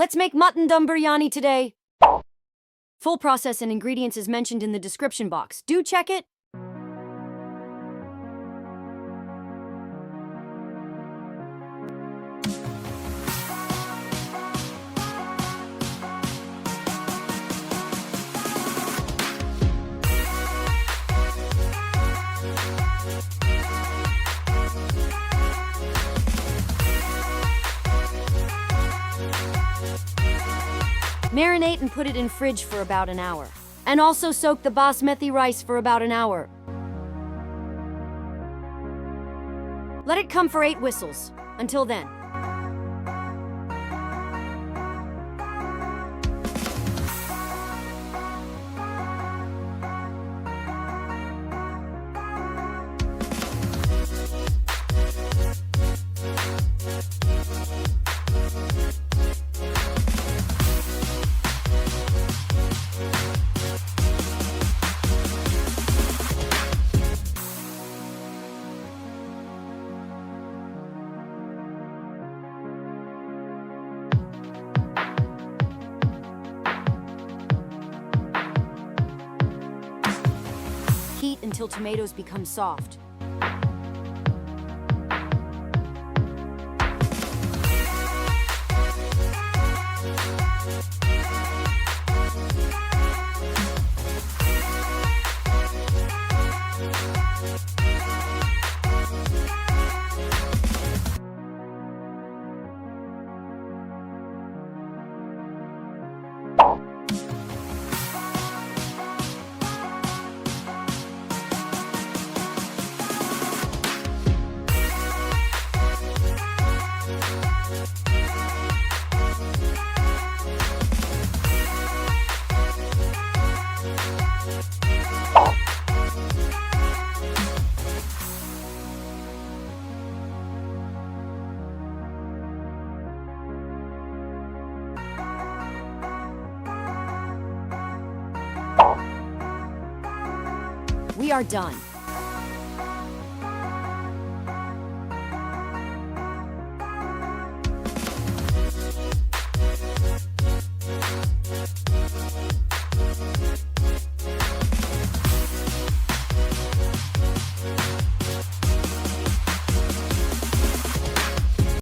Let's make Mutton Dum Biryani today. Full process and ingredients is mentioned in the description box. Do check it. Marinate and put it in fridge for about an hour. And also soak the Basmati rice for about an hour. Let it come for 8 whistles. Until then. Heat until tomatoes become soft. We are done.